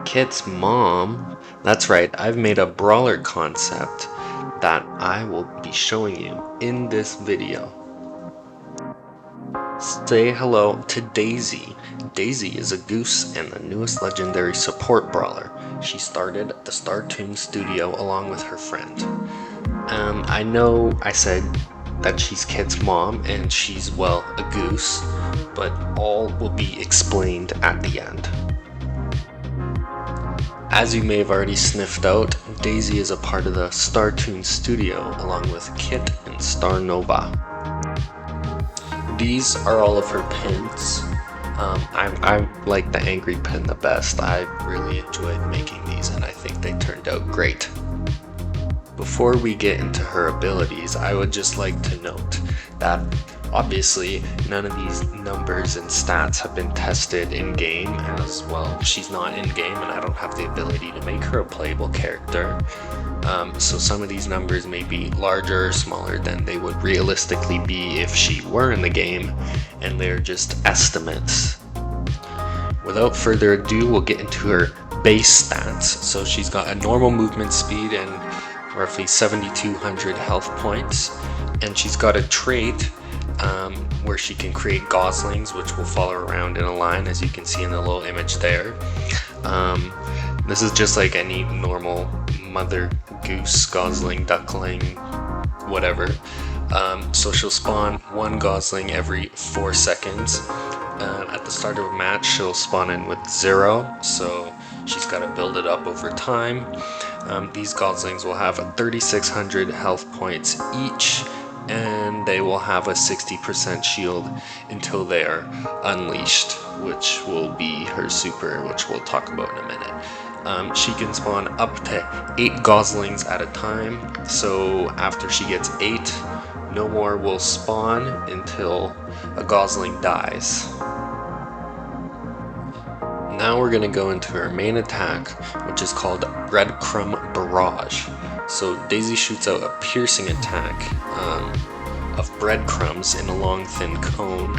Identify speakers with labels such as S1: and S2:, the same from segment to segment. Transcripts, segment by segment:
S1: Kit's mom. That's right, I've made a brawler concept that I will be showing you in this video. Say hello to Daisy. Daisy is a goose and the newest legendary support brawler. She started the Starr Toons Studio along with her friend. I know I said that she's Kit's mom and she's, well, a goose, but all will be explained at the end. As you may have already sniffed out, Daisy is a part of the Starr Toons Studio along with Kit and Star Nova. These are all of her pins. I like the angry pin the best. I really enjoyed making these and I think they turned out great. Before we get into her abilities, I would just like to note that obviously none of these numbers and stats have been tested in game, as well she's not in game and I don't have the ability to make her a playable character. So some of these numbers may be larger or smaller than they would realistically be if she were in the game, and they're just estimates. Without further ado, we'll get into her base stats. So she's got a normal movement speed and roughly 7,200 health points, and she's got a trait where she can create goslings, which will follow around in a line, as you can see in the little image there. This is just like any normal mother goose, gosling, duckling, whatever. So she'll spawn one gosling every 4 seconds. At the start of a match, she'll spawn in with 0, so she's got to build it up over time. These goslings will have 3,600 health points each, and they will have a 60% shield until they are unleashed, which will be her super, which we'll talk about in a minute. She can spawn up to 8 goslings at a time, so after she gets 8, no more will spawn until a gosling dies. Now we're going to go into her main attack, which is called Breadcrumb Barrage. So Daisy shoots out a piercing attack of breadcrumbs in a long thin cone,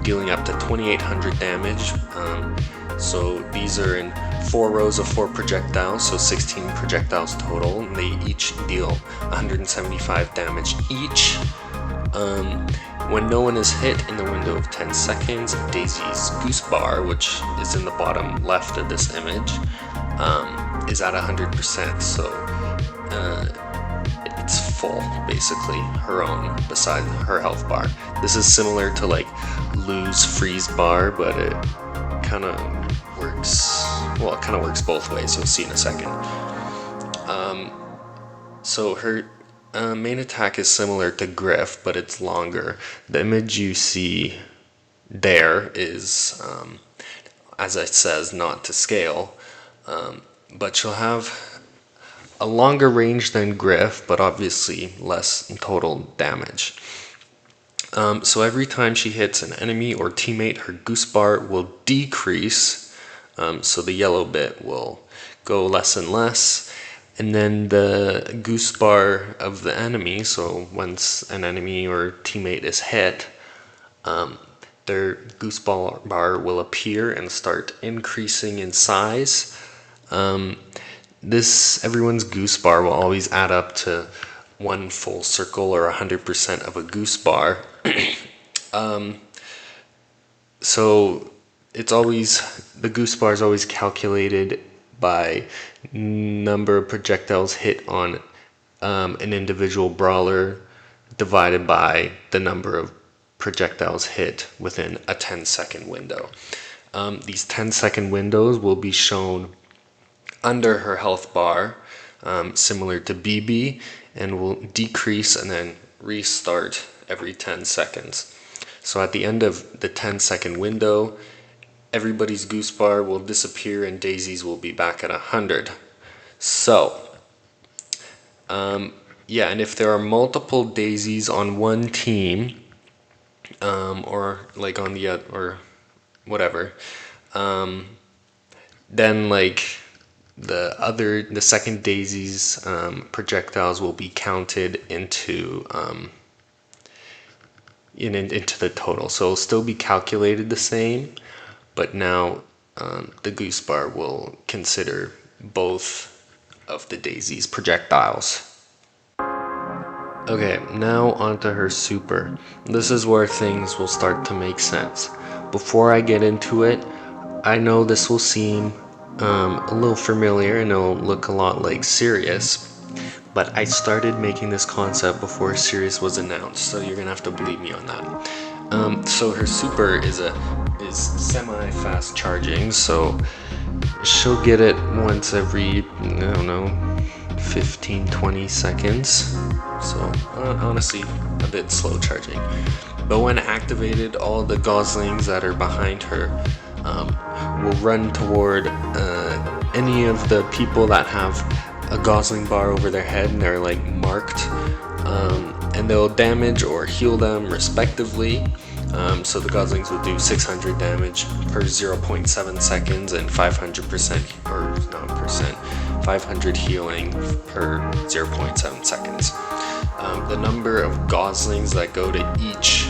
S1: dealing up to 2,800 damage. So these are in 4 rows of 4 projectiles, so 16 projectiles total, and they each deal 175 damage each. When no one is hit in the window of 10 seconds, Daisy's goose bar, which is in the bottom left of this image, is at 100%, so it's full, basically, her own, beside her health bar. This is similar to like Lou's freeze bar, but it kind of works, well, it kind of works both ways, you'll see in a second. So her main attack is similar to Griff, but it's longer. The image you see there is, as it says, not to scale, but she'll have a longer range than Griff, but obviously less total damage. So every time she hits an enemy or teammate, her goose bar will decrease, so the yellow bit will go less and less. And then the goose bar of the enemy, so once an enemy or teammate is hit, their goose bar will appear and start increasing in size. Everyone's goose bar will always add up to 1 full circle or 100% of a goose bar. So it's always, the goose bar is always calculated by number of projectiles hit on an individual brawler divided by the number of projectiles hit within a 10-second window. These 10-second windows will be shown under her health bar, similar to BB, and will decrease and then restart every 10 seconds. So at the end of the 10-second window, everybody's goose bar will disappear and Daisy's will be back at 100. So, yeah, and if there are multiple Daisies on one team, or like on the other, or whatever, then like the second Daisy's projectiles will be counted into the total. So it'll still be calculated the same, but now the goose bar will consider both of the Daisy's projectiles. Okay, now onto her super. This is where things will start to make sense. Before I get into it, I know this will seem a little familiar and it'll look a lot like Sirius, but I started making this concept before Sirius was announced, so you're gonna have to believe me on that. So her super is semi-fast charging, so she'll get it once every, I don't know, 15-20 seconds. So honestly, a bit slow charging. But when activated, all the goslings that are behind her will run toward any of the people that have a gosling bar over their head and they're like marked, and they'll damage or heal them respectively. So the goslings will do 600 damage per 0.7 seconds and 500% or not percent, 500 healing per 0.7 seconds. The number of goslings that go to each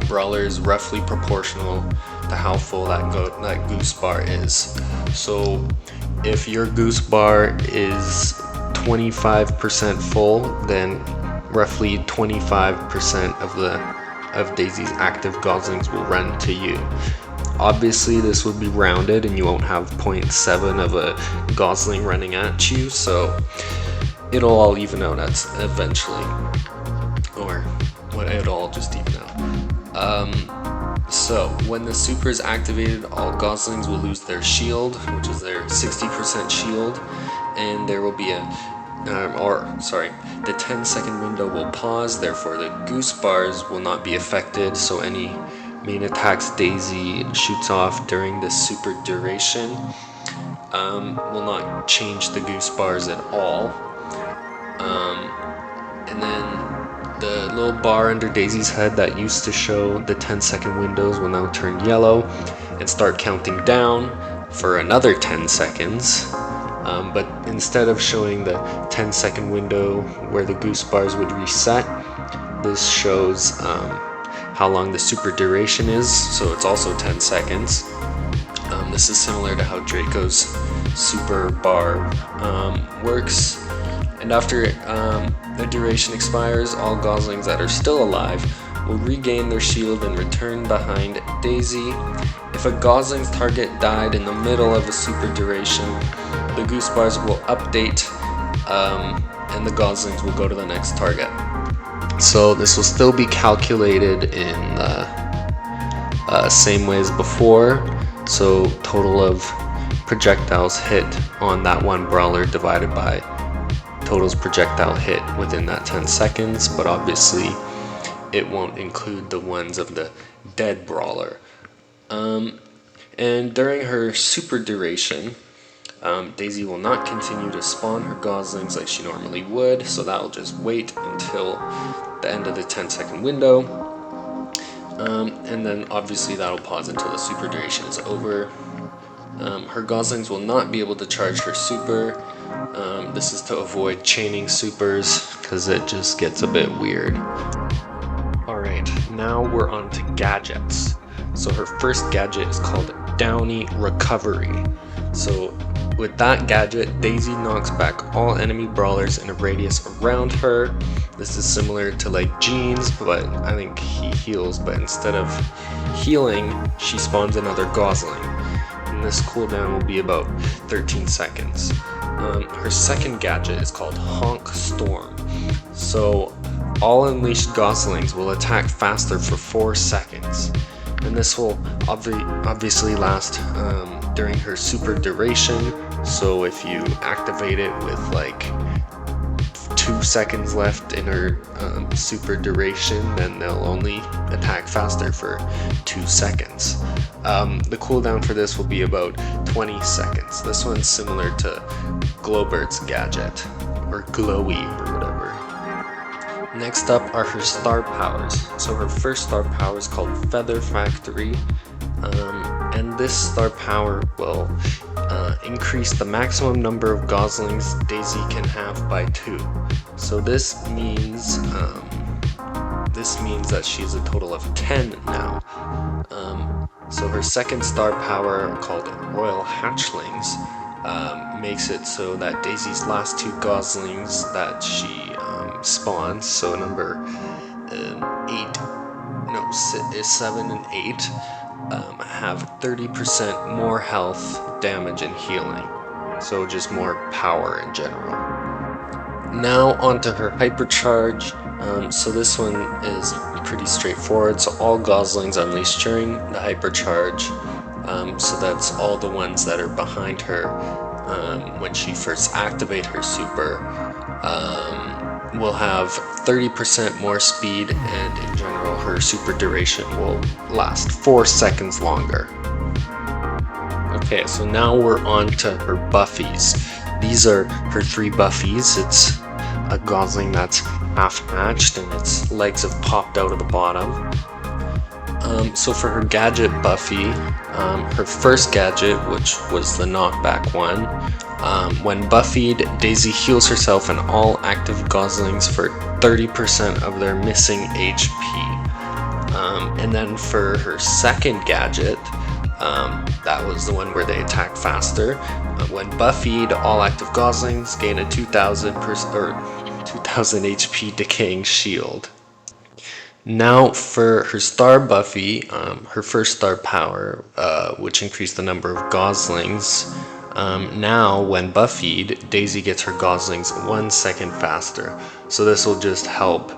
S1: brawler is roughly proportional to how full that goose bar is. So if your goose bar is 25% full, then roughly 25% of Daisy's active goslings will run to you. Obviously this would be rounded and you won't have 0.7 of a gosling running at you, so it'll all even out eventually, or it'll all just even out. So when the super is activated, all goslings will lose their shield, which is their 60% shield, and there will be the 10-second window will pause. Therefore the goose bars will not be affected, so any main attacks Daisy shoots off during the super duration will not change the goose bars at all. And then the little bar under Daisy's head that used to show the 10-second windows will now turn yellow and start counting down for another 10 seconds. But instead of showing the 10-second window where the goose bars would reset, this shows how long the super duration is, so it's also 10 seconds. This is similar to how Draco's super bar works. And after the duration expires, all goslings that are still alive will regain their shield and return behind Daisy. If a gosling's target died in the middle of a super duration, the goose bars will update and the goslings will go to the next target. So this will still be calculated in the same way as before. So total of projectiles hit on that one brawler divided by total's projectile hit within that 10 seconds, but obviously it won't include the ones of the dead brawler. And during her super duration, Daisy will not continue to spawn her goslings like she normally would, so that will just wait until the end of the 10-second window. And then obviously that will pause until the super duration is over. Her goslings will not be able to charge her super. This is to avoid chaining supers because it just gets a bit weird. Alright, now we're on to gadgets. So her first gadget is called Downy Recovery. So with that gadget, Daisy knocks back all enemy brawlers in a radius around her. This is similar to like Jean's, but I think he heals, but instead of healing, she spawns another gosling. And this cooldown will be about 13 seconds. Her second gadget is called Honk Storm. So all unleashed goslings will attack faster for 4 seconds. And this will obviously last during her super duration. So if you activate it with like 2 seconds left in her super duration, then they'll only attack faster for 2 seconds. The cooldown for this will be about 20 seconds. This one's similar to Glowbird's gadget, or Glowy, or whatever. Next up are her star powers. So her first star power is called Feather Factory, and this star power will increase the maximum number of goslings Daisy can have by 2. So this means that she's a total of 10 now. So her second star power, called Royal Hatchlings, makes it so that Daisy's last two goslings that she spawns, so number 7 and 8, have 30% more health, damage, and healing. So just more power in general. Now onto her hypercharge. So this one is pretty straightforward. So all goslings unleash during the hypercharge. So that's all the ones that are behind her when she first activates her super. Will have 30% more speed, and in general her super duration will last 4 seconds longer. Okay, so now we're on to her buffies. These are her 3 buffies. It's a gosling that's half hatched and its legs have popped out of the bottom. So for her gadget buffy, her first gadget, which was the knockback one, when buffied, Daisy heals herself and all active goslings for 30% of their missing HP. And then for her second gadget, that was the one where they attack faster. When buffied, all active goslings gain a 2000 HP decaying shield. Now for her star buffy, her first star power, which increased the number of goslings. Now when buffied, Daisy gets her goslings 1 second faster. So this will just help,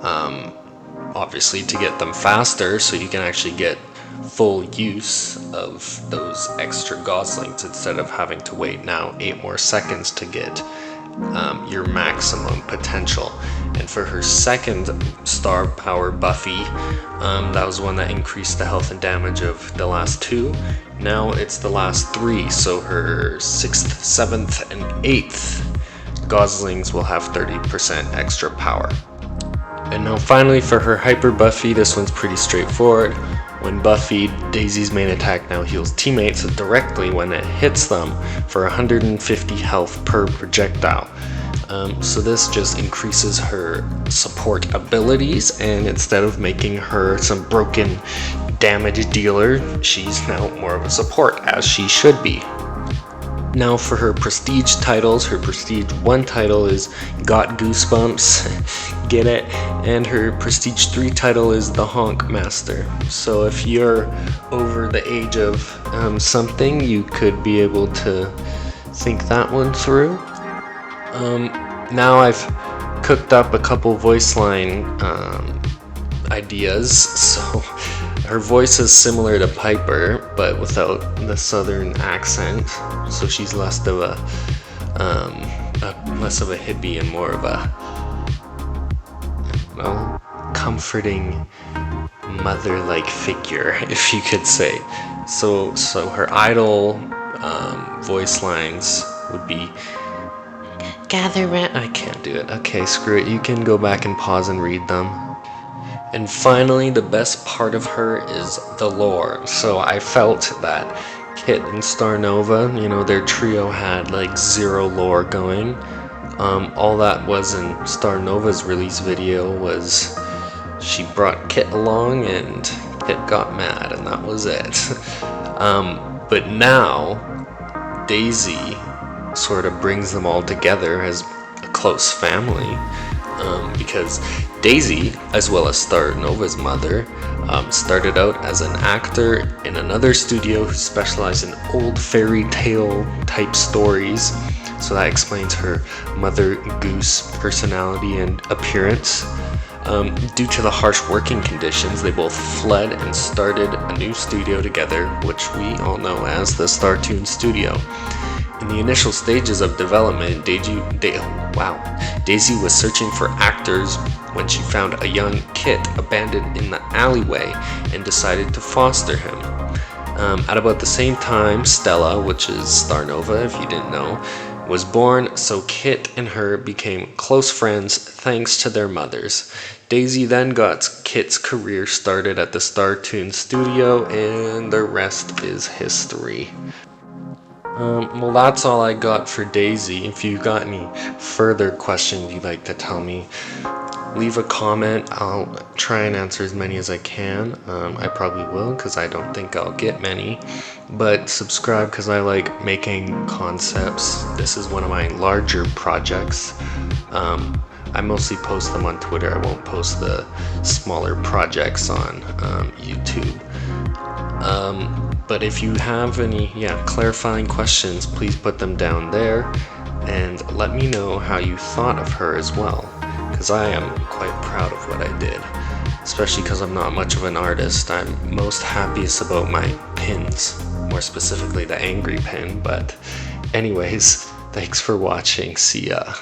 S1: obviously, to get them faster, so you can actually get full use of those extra goslings instead of having to wait now 8 more seconds to get your maximum potential. And for her second star power buffy, that was one that increased the health and damage of the last 2. Now it's the last 3, so her 6th, 7th, and 8th goslings will have 30% extra power. And now finally for her hyper buffy, this one's pretty straightforward. When buffied, Daisy's main attack now heals teammates directly when it hits them for 150 health per projectile. So this just increases her support abilities, and instead of making her some broken damage dealer, she's now more of a support, as she should be. Now for her prestige titles, her prestige 1 title is Got Goosebumps, get it? And her prestige 3 title is The Honk Master. So if you're over the age of something, you could be able to think that one through. Now I've cooked up a couple voice line ideas. So her voice is similar to Piper, but without the southern accent. So she's less of a hippie and more of a comforting mother-like figure, if you could say. So her idol voice lines would be, gather round. I can't do it. Okay, screw it. You can go back and pause and read them. And finally, the best part of her is the lore. So I felt that Kit and Starr Nova, their trio had like 0 lore going. All that was in Starr Nova's release video was she brought Kit along and Kit got mad, and that was it. But now Daisy sort of brings them all together as a close family, because Daisy, as well as Starr Nova's mother, started out as an actor in another studio who specialized in old fairy tale type stories. So that explains her Mother Goose personality and appearance. Due to the harsh working conditions, they both fled and started a new studio together, which we all know as the Starr Toons Studio. In the initial stages of development, Daisy was searching for actors when she found a young Kit abandoned in the alleyway and decided to foster him. At about the same time, Stella, which is Starr Nova if you didn't know, was born, so Kit and her became close friends thanks to their mothers. Daisy then got Kit's career started at the Starr Toons Studio, and the rest is history. Well, that's all I got for Daisy. If you've got any further questions you'd like to tell me, Leave a comment. I'll try and answer as many as I can. I probably will because I don't think I'll get many. But subscribe because I like making concepts. This is one of my larger projects. I mostly post them on Twitter. I won't post the smaller projects on YouTube. But if you have any clarifying questions, please put them down there and let me know how you thought of her as well, because I am quite proud of what I did, especially because I'm not much of an artist. I'm most happiest about my pins, more specifically the angry pin. But anyways, thanks for watching. See ya.